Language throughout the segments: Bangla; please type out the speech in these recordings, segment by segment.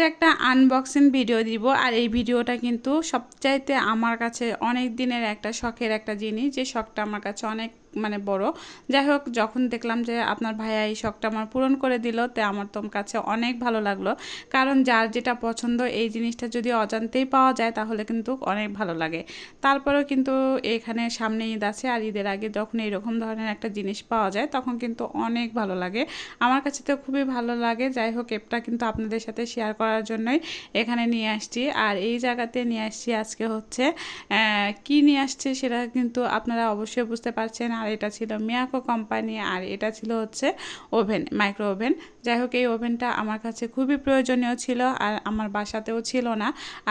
একটা আনবক্সিং ভিডিও দিব। আর এই ভিডিওটা কিন্তু সবচাইতে আমার কাছে অনেক দিনের একটা শখের একটা জিনিস, যে শখটা আমার কাছে অনেক বড়। যাই হোক, যখন দেখলাম যে আপনার ভাইয়া এই শখটা আমার পূরণ করে দিল, তো আমার তো কাছে অনেক ভালো লাগলো। কারণ যার যেটা পছন্দ এই জিনিসটা যদি অজান্তেই পাওয়া যায় তাহলে কিন্তু অনেক ভালো লাগে। তারপরেও কিন্তু এখানে সামনে ঈদ আছে, আর ঈদের আগে যখন এরকম ধরনের একটা জিনিস পাওয়া যায় তখন কিন্তু অনেক ভালো লাগে। আমার কাছে তো খুবই ভালো লাগে। যাই হোক, এটা কিন্তু আপনাদের সাথে শেয়ার করার জন্যই এখানে নিয়ে আসছি। আর এই জায়গাতে নিয়ে আসছি আজকে হচ্ছে কি নিয়ে আসছে সেটা কিন্তু আপনারা অবশ্যই বুঝতে পারছেন। আর এটা ছিল মিয়াকো কোম্পানি, আর এটা ছিল হচ্ছে ওভেন, মাইক্রো ওভেন। যাই হোক, এই ওভেনটা আমার কাছে খুবই প্রয়োজনীয় ছিল, আর আমার বাসাতেও ছিল না।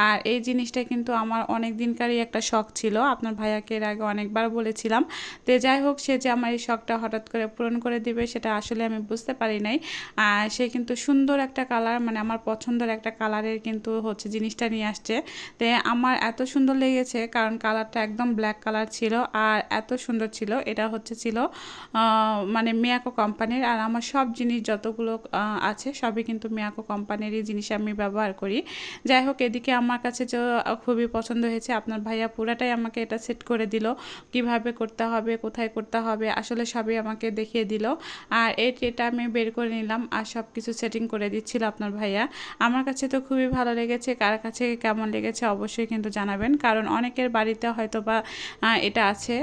আর এই জিনিসটা কিন্তু আমার অনেক দিনকারই একটা শখ ছিল, আপনার ভাইয়াকে এর আগে অনেকবার বলেছিলাম। তো যাই হোক, সে যে আমার এই শখটা হঠাৎ করে পূরণ করে দিবে সেটা আসলে আমি বুঝতে পারি নাই। আর সে কিন্তু সুন্দর একটা কালার, আমার পছন্দের একটা কালারের কিন্তু হচ্ছে জিনিসটা নিয়ে আসছে। তো আমার এত সুন্দর লেগেছে, কারণ কালারটা একদম ব্ল্যাক কালার ছিল আর এত সুন্দর ছিল। এটা হচ্ছে ছিল মিয়াকো কোম্পানির। আর আমার সব জিনিস যতগুলো আছে সবই কিন্তু মিয়াকো কোম্পানিরই জিনিস আমি ব্যবহার করি। যাই হোক, এদিকে আমার কাছে যে খুবই পছন্দ হয়েছে, আপনার ভাইয়া পুরাটাই আমাকে এটা সেট করে দিল, কিভাবে করতে হবে, কোথায় করতে হবে, আসলে সবই আমাকে দেখিয়ে দিল। আর এই ট্রেটা আমি বের করে নিলাম আর সব কিছু সেটিং করে দিচ্ছিল আপনার ভাইয়া। আমার কাছে তো খুবই ভালো লেগেছে। কার কাছে কেমন লেগেছে অবশ্যই কিন্তু জানাবেন, কারণ অনেকের বাড়িতে হয়তো বা এটা আছে।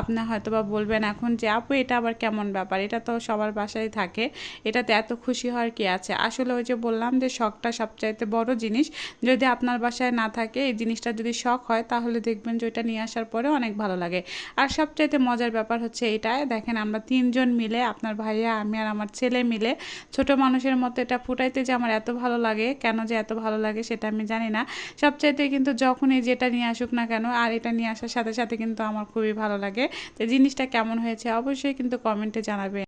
আপনি হয়তো বা বলবেন এখন যে আপু এটা আবার কেমন ব্যাপার, এটা তো সবার বাসায় থাকে, এটাতে এত খুশি হওয়ার কি আছে। আসলে ওই যে বললাম যে শখটা সবচাইতে বড় জিনিস। যদি আপনার বাসায় না থাকে, এই জিনিসটা যদি শখ হয় তাহলে দেখবেন যে ওইটা নিয়ে আসার পরে অনেক ভালো লাগে। আর সবচাইতে মজার ব্যাপার হচ্ছে এটাই, দেখেন আমরা তিনজন মিলে, আপনার ভাইয়া, আমি আর আমার ছেলে মিলে ছোট মানুষের মতো এটা ফুটাইতে যে আমার এত ভালো লাগে, কেন যে এত ভালো লাগে সেটা আমি জানি না। সবচাইতে কিন্তু যখনই যেটা নিয়ে আসুক না কেন, আর এটা নিয়ে আসার সাথে সাথে কিন্তু আমার খুবই ভালো লাগে। তো জিনিসটা কেমন হয়েছে অবশ্যই কিন্তু কমেন্টে জানাবে।